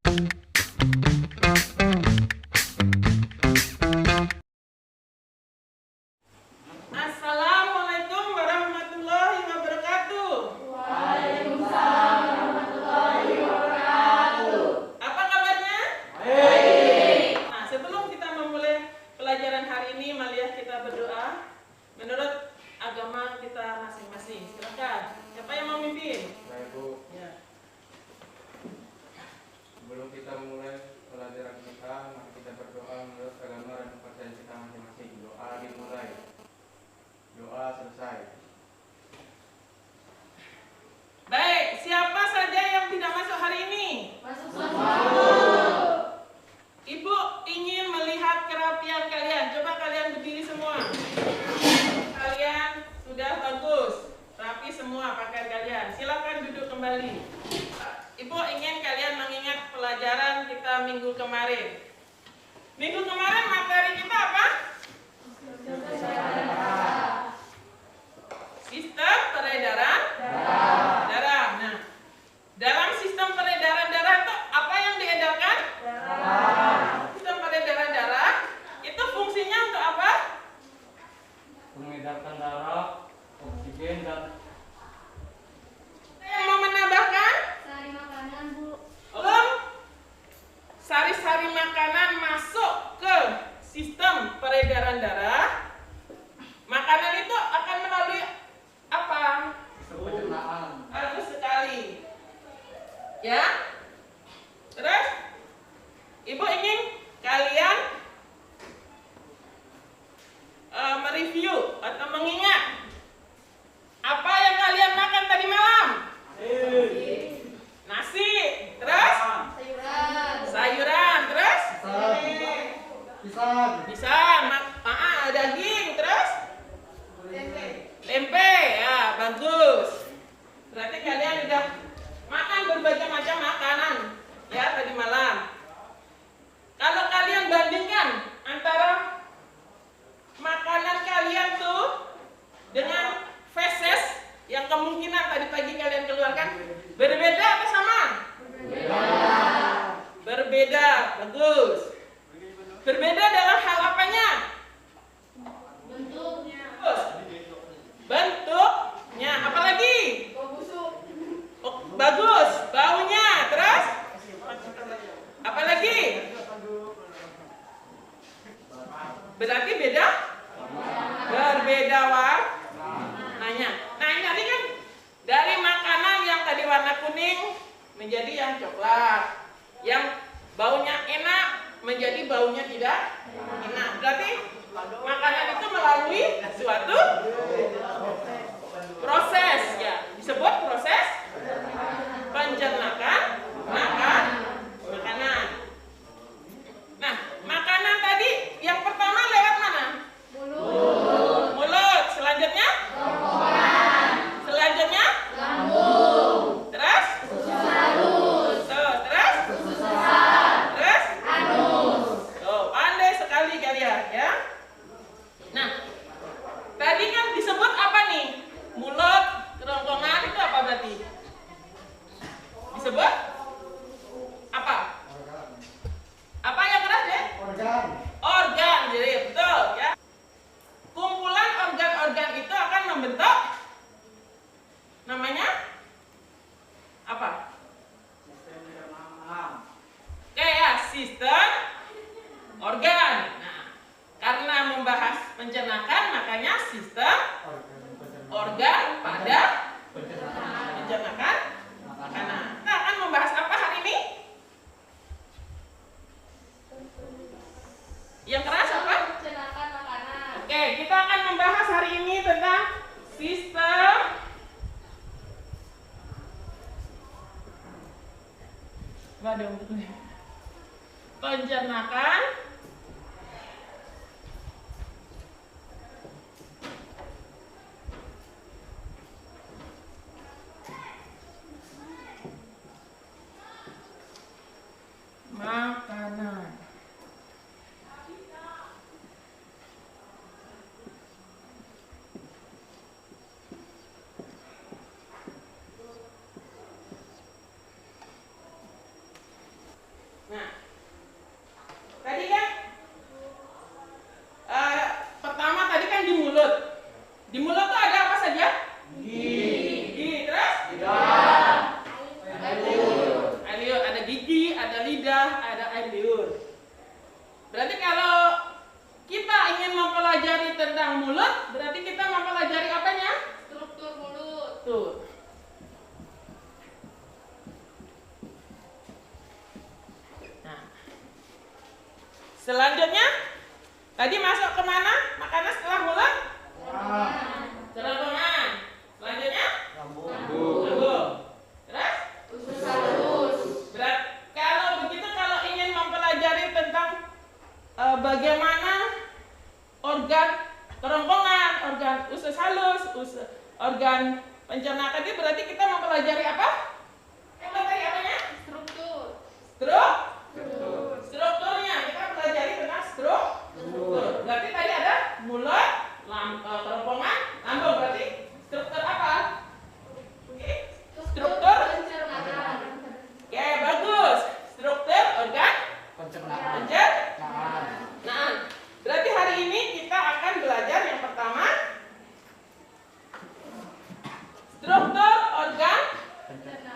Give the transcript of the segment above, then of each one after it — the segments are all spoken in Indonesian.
Assalamualaikum warahmatullahi wabarakatuh. Waalaikumsalam warahmatullahi wabarakatuh. Apa kabarnya? Baik. Nah, sebelum kita memulai pelajaran hari ini, marilah kita berdoa menurut agama kita masing-masing. Silakan. Siapa yang mau mimpin? Baik, Bu. Ya. Sebelum kita mulai pelajaran kita, mari kita berdoa menurut agama dan kepercayaan kita masing-masing. Doa dimulai. Doa selesai. Baik, siapa saja yang tidak masuk hari ini? Masuk. Ibu ingin melihat kerapian kalian. Coba kalian berdiri semua. Kalian sudah bagus, rapi semua pakaian kalian. Silakan duduk kembali. Ibu ingin kalian mengingat pelajaran kita minggu kemarin. Minggu kemarin materi kita apa? Sistem peredaran darah. Nah, dalam sistem peredaran darah itu apa yang diedarkan? Sistem peredaran darah itu fungsinya untuk apa? Mengedarkan darah, oksigen dan Yang mau menambahkan? Sari makanan, Bu. Belum? Sari-sari makanan masuk ke sistem peredaran darah. Makanan itu akan melalui apa? pencernaan. Bagus sekali. Ya? Terus? Ibu ingin kalian mereview atau mengingat apa yang kalian makan tadi malam? Nasi. Terus? Sayuran. Terus? Pisang. Daging. Terus? Tempe. Ya, bagus. Berarti kalian udah makan berbagai macam makanan ya tadi malam. Kalau kalian bandingkan antara makanan kalian tuh dengan feses yang kemungkinan tadi pagi kalian keluarkan, berbeda atau sama? Berbeda. Bagus. Berbeda dalam hal apanya? Bentuknya. Bagus. Bentuknya. Apalagi? Oh, bagus. Baunya. Terus? Apalagi? Berarti beda? Berbeda warnanya. Nah, ini tadi kan dari makanan yang tadi warna kuning menjadi yang coklat. Yang baunya enak menjadi baunya tidak enak. Berarti makanan itu melalui suatu proses ya. Disebut proses pencernaan makanan. Nah, makanan tadi yang pertama lewat mana? Mulut. Selanjutnya? Selanjutnya? Terus? Terus? Oh, pandai sekali kalian ya. Nah, tadi kan disebut apa nih? Mulut, kerongkongan itu apa berarti? Disebut apa? Apa yang keras ya? Organ, jadi betul ya. Kumpulan organ-organ itu akan membentuk namanya apa? Oke ya, sistem organ. Nah, karena membahas pencernaan, makanya sistem organ pada pencernaan makanan. Kita akan membahas apa hari ini? Yang keras apa? Pencernaan makanan. Oke, kita akan membahas hari ini tentang sistem pencernaan makanan. Nah, tadi kan pertama tadi kan di mulut. Di mulut tuh ada apa saja? Gigi. Terus? Air liur. Ada gigi, ada lidah, ada air liur. Berarti kalau kita ingin mempelajari tentang mulut, berarti kita mempelajari apanya? Struktur mulut. Tuh. Nah. Selanjutnya, tadi masuk kemana? Makanan setelah mulut? Kerongkongan. Selanjutnya? Lambung. Terus? Usus halus. Kalau begitu, kalau ingin mempelajari tentang bagaimana organ kerongkongan, organ usus halus, organ pencernaan itu, berarti kita mempelajari apa? Mempelajari apanya? Struktur. Strukturnya. Kita pelajari tentang struktur. Berarti tadi ada mulut, kerongkongan, lambung. Berarti struktur apa? Struktur. pencernaan. Oke, bagus. Struktur organ Pencernaan. Nah, berarti hari ini kita akan belajar yang pertama, struktur organ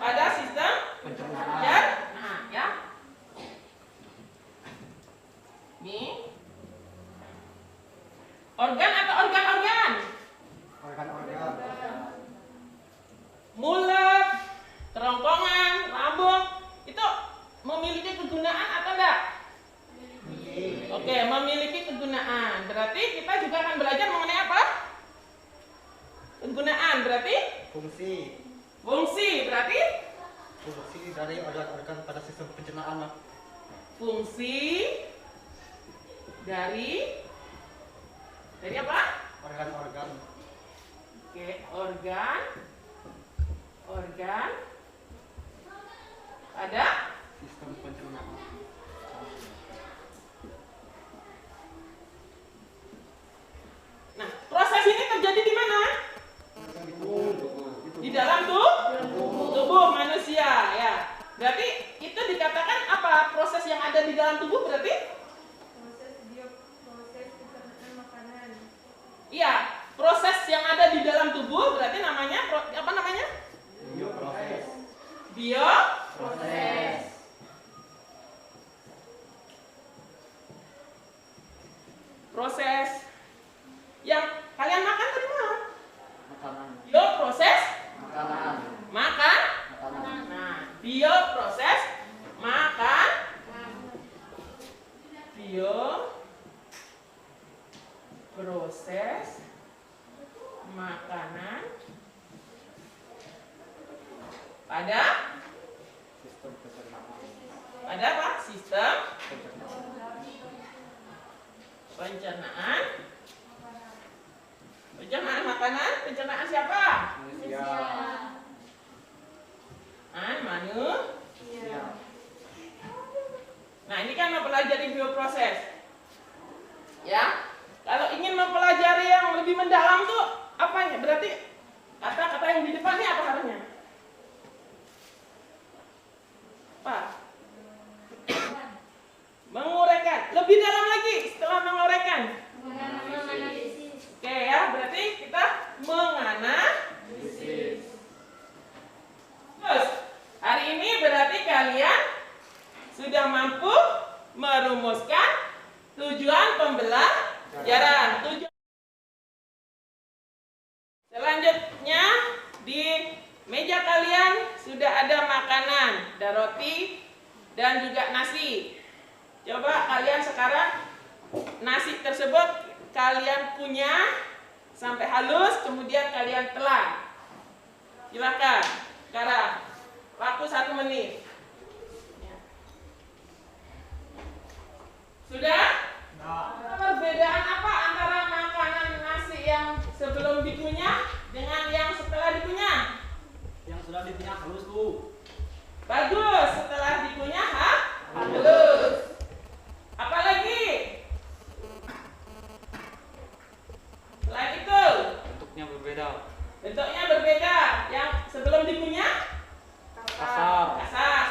pada sistem pencernaan. Nah, ya. Ini organ atau organ-organ? Mulut, kerongkongan, lambung itu memiliki kegunaan atau enggak? Oke, memiliki kegunaan. Berarti kita juga akan belajar mengenai apa? Kegunaan berarti fungsi berarti dari organ-organ pada sistem pencernaan. fungsi dari apa? Organ-organ Oke, organ pada sistem pencernaan. Nah, proses ini terjadi di mana? Di dalam tubuh manusia, ya. Berarti itu dikatakan apa? Proses yang ada di dalam tubuh berarti? Proses pencernaan makanan. Iya, proses yang ada di dalam tubuh berarti namanya apa namanya? Bioproses. Proses yang kalian makan tadi malam. Bioproses makan. Nah, bioproses makan. Bioproses makanan pada apa? Sistem pencernaan. Pencernaan makanan, pencernaan siapa? Manusia. Nah, ini kan mempelajari bioproses. Ya. Kalau ingin mempelajari yang lebih mendalam tuh apanya? Berarti kata-kata yang di depan ini apa harusnya? Apa? Menguraikan. Lebih dalam lagi setelah menguraikan. Menganalisis. Oke ya, berarti kita menganalisis. Terus, hari ini berarti kalian sudah mampu merumuskan tujuan pembelajaran. Selanjutnya di meja kalian sudah ada makanan, ada roti dan juga nasi. Coba kalian sekarang nasi tersebut kalian kunyah sampai halus, kemudian kalian telan. Silakan. Sekarang waktu 1 menit. Sudah? Perbedaan apa antara makanan nasi yang sebelum dikunyah dengan yang setelah dikunyah? Yang sudah dikunyah halus tuh. Bagus, setelah dikunyah halus. Apalagi? Selain itu, Bentuknya berbeda. bentuknya berbeda. Yang sebelum dikunyah Kasar. kasar.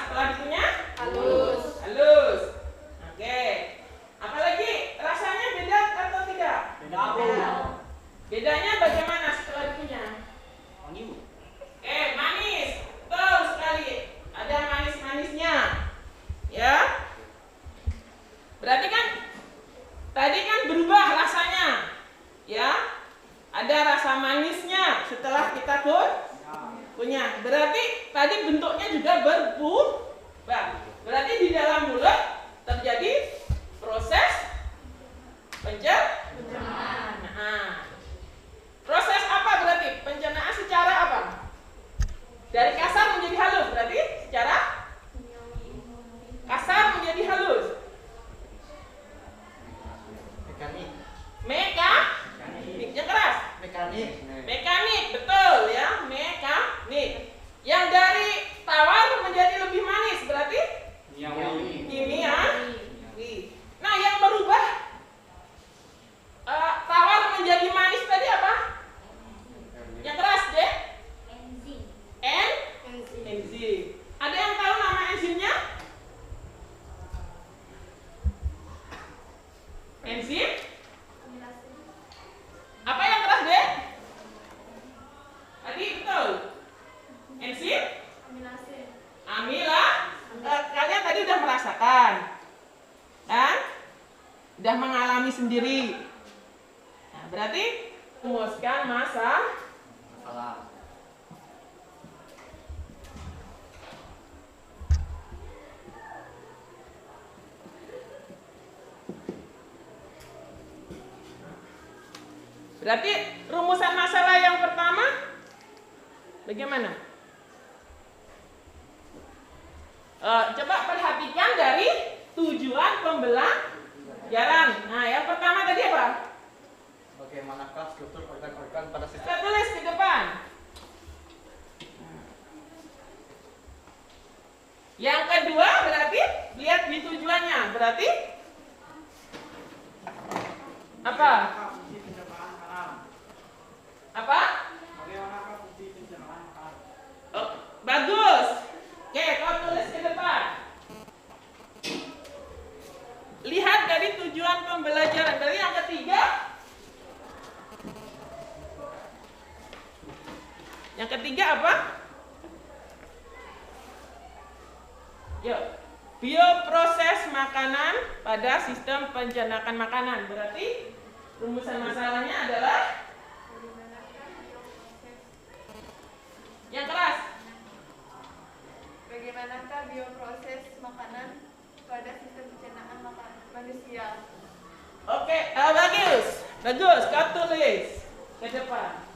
Sudah mengalami sendiri. Nah, berarti rumuskan masalah. Berarti rumusan masalah yang pertama bagaimana? Coba perhatikan dari tujuan pembelajaran. Nah, yang pertama tadi apa? Bagaimanakah struktur organ-organ pada sistem? Kita tulis di depan. Yang kedua berarti lihat di tujuannya. Berarti apa? Apa? Oh, bagus. Oke, kau tulis ke depan. Lihat dari tujuan pembelajaran. Dari yang ketiga. Yang ketiga apa? Yuk. Bioproses makanan pada sistem pencernaan makanan. Berarti rumusan masalahnya adalah yang keras. Bagaimanakah bioproses makanan pada sistem pencernaan manusia? Oke, bagus. Bagus, kau tulis ke depan.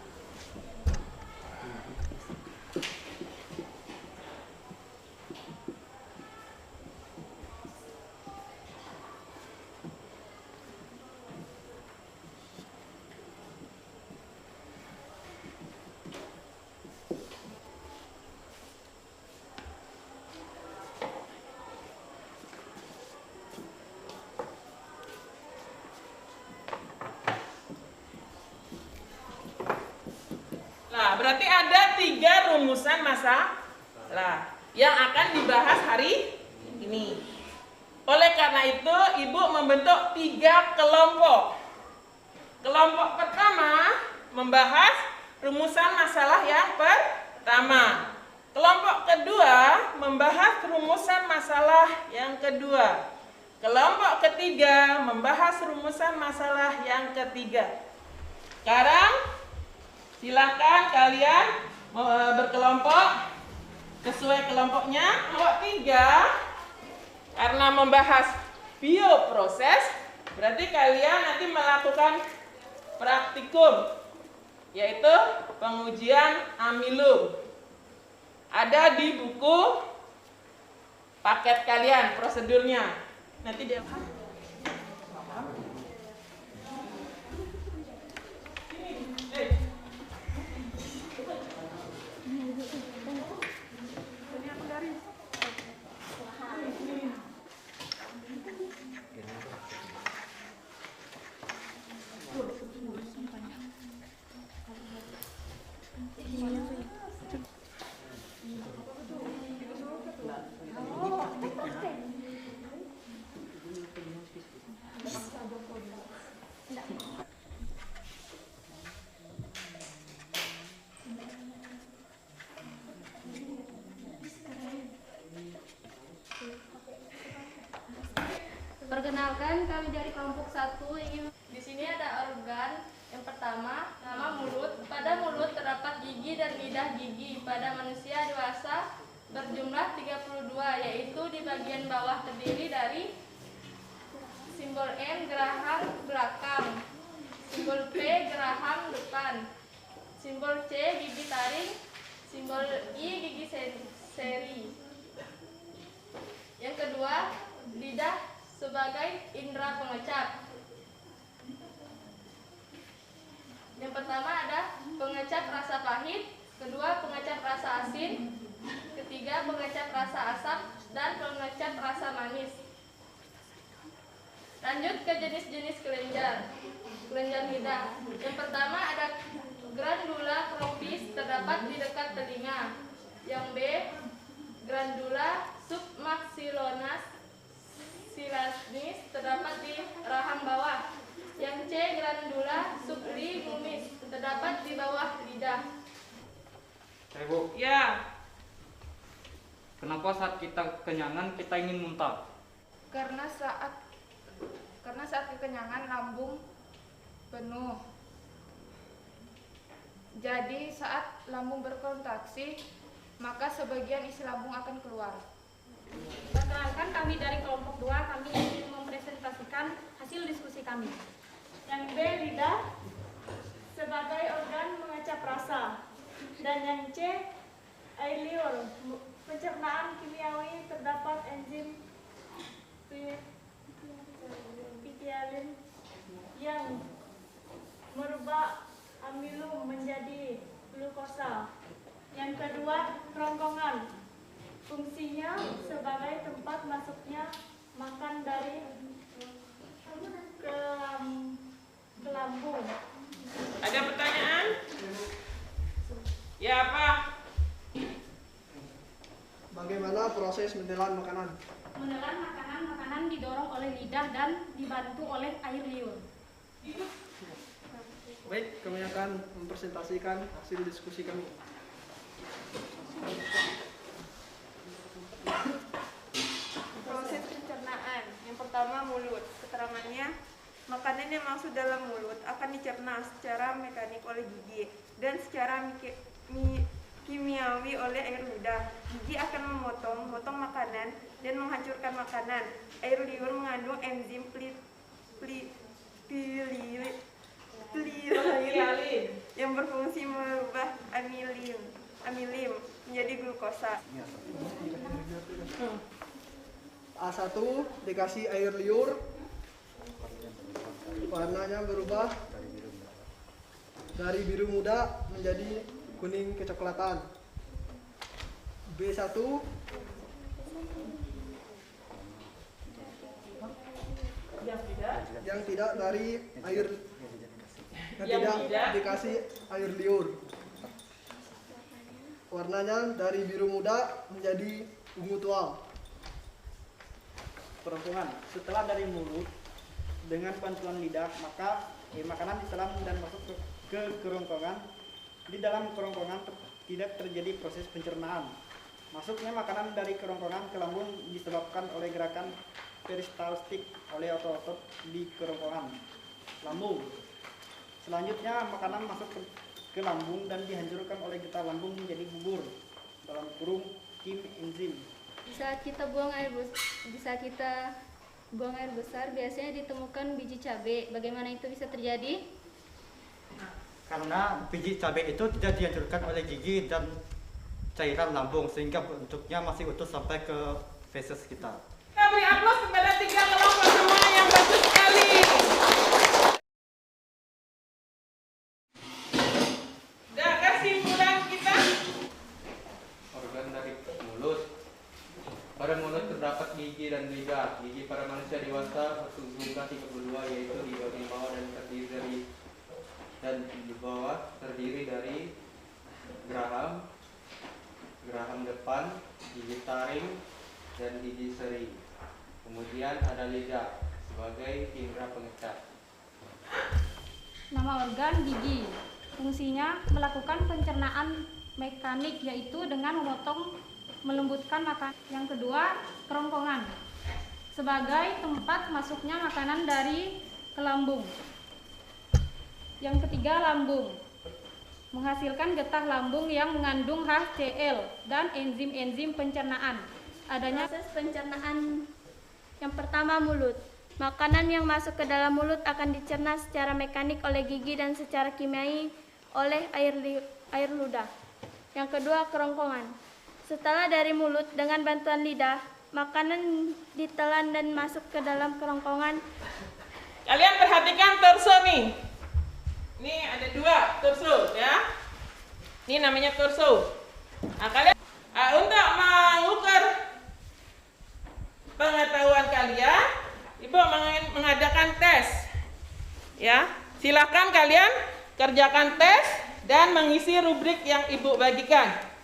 Nah, berarti ada 3 rumusan masalah yang akan dibahas hari ini. Oleh karena itu, Ibu membentuk 3 kelompok. Kelompok pertama membahas rumusan masalah yang pertama. Kelompok kedua membahas rumusan masalah yang kedua. Kelompok ketiga membahas rumusan masalah yang ketiga. Sekarang silakan kalian berkelompok sesuai kelompoknya. Kelompok 3 karena membahas bioproses, berarti kalian nanti melakukan praktikum, yaitu pengujian amilum. Ada di buku paket kalian prosedurnya. Nanti dia Perkenalkan, kami dari kelompok 1. Di sini ada organ. Yang pertama, nama mulut. Pada mulut terdapat gigi dan lidah gigi. Pada manusia dewasa berjumlah 32, yaitu di bagian bawah terdiri dari simbol N geraham belakang, simbol P geraham depan, simbol C gigi taring, simbol I gigi seri. Yang kedua, lidah sebagai indera pengecap. Yang pertama ada pengecap rasa pahit, kedua pengecap rasa asin, ketiga pengecap rasa asam, dan pengecap rasa manis. Lanjut ke jenis-jenis kelenjar lidah. Yang pertama ada glandula propis, terdapat di dekat telinga. Yang B, glandula submaxilonas silanis, terdapat di rahang bawah. Yang C, glandula sublimumis, terdapat di bawah lidah. Ibu, ya. kenapa saat kita kenyangan kita ingin muntah? Karena saat Karena saat kekenyangan lambung penuh. Jadi saat lambung berkontraksi, maka sebagian isi lambung akan keluar. Perkenalkan, kami dari kelompok 2, kami ingin mempresentasikan hasil diskusi kami. Yang B, lidah sebagai organ mengecap rasa. Dan yang C, air liur, pencernaan kimiawi terdapat enzim pitialin yang merubah amilum menjadi glukosa. Yang kedua, kerongkongan, fungsinya sebagai tempat masuknya makan dari ke lambung. Ada pertanyaan? Ya, apa? Bagaimana proses menelan makanan? Menelan makanan didorong oleh lidah dan dibantu oleh air liur. Baik, kami akan mempresentasikan hasil diskusi kami. Proses pencernaan. Yang pertama, mulut. Keterangannya, makanan yang masuk dalam mulut akan dicerna secara mekanik oleh gigi dan secara kimiawi oleh air ludah. Gigi akan memotong makanan dan menghancurkan makanan. Air liur mengandung enzim piliin yang berfungsi merubah amilim menjadi glukosa. A1 dikasih air liur, warnanya berubah dari biru muda menjadi kuning kecoklatan. B1 yang tidak dari air yang tidak dikasih air liur, warnanya dari biru muda menjadi ungu tua. Kerongkongan. Setelah dari mulut dengan bantuan lidah, maka makanan diselam dan masuk ke kerongkongan. Di dalam kerongkongan tidak terjadi proses pencernaan. Masuknya makanan dari kerongkongan ke lambung disebabkan oleh gerakan peristaltik oleh otot-otot di kerongkongan lambung. Selanjutnya makanan masuk ke lambung dan dihancurkan oleh getah lambung menjadi bubur dalam kurung kim enzim. Di saat kita buang air besar, biasanya ditemukan biji cabai. Bagaimana itu bisa terjadi? Karena biji cabai itu tidak dihancurkan oleh gigi dan cairan lambung sehingga bentuknya masih utuh sampai ke feses kita. Kita beri aplaus kepada 3 kelompok semua yang bagus sekali. Udah, kesimpulan kita. Organ dari mulut. Pada mulut terdapat gigi dan lidah. Gigi pada manusia dewasa berjumlah 32, yaitu di bagian bawah dan di bawah terdiri dari geraham depan, gigi taring, dan gigi seri. Kemudian ada lidah sebagai indera pengecap. Nama organ gigi. Fungsinya melakukan pencernaan mekanik, yaitu dengan memotong melembutkan makanan. Yang kedua, kerongkongan sebagai tempat masuknya makanan dari ke lambung. Yang ketiga, lambung menghasilkan getah lambung yang mengandung HCl dan enzim-enzim pencernaan. Adanya Proses pencernaan. Yang pertama, mulut. Makanan yang masuk ke dalam mulut akan dicerna secara mekanik oleh gigi dan secara kimiawi oleh air ludah. Yang kedua, kerongkongan. Setelah dari mulut dengan bantuan lidah, makanan ditelan dan masuk ke dalam kerongkongan. Kalian perhatikan torso nih. Ini ada 2 torso ya. Ini namanya torso. Nah, kalian untuk mengukur pengetahuan kalian, Ibu mengadakan tes. Ya, silakan kalian kerjakan tes dan mengisi rubrik yang Ibu bagikan.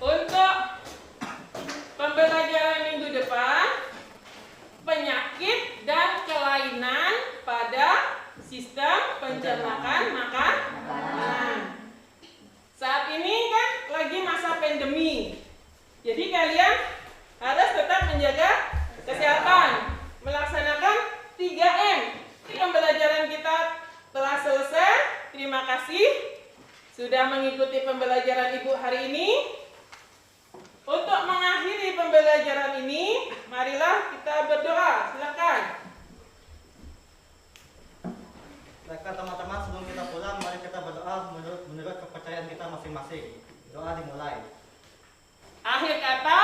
Untuk pembelajaran minggu depan, penyakit dan kelainan pada siswa mengikuti pembelajaran Ibu hari ini. Untuk mengakhiri pembelajaran ini, marilah kita berdoa. Silakan. Baiklah teman-teman, sebelum kita pulang, mari kita berdoa menurut kepercayaan kita masing-masing. Doa dimulai. Akhir kata,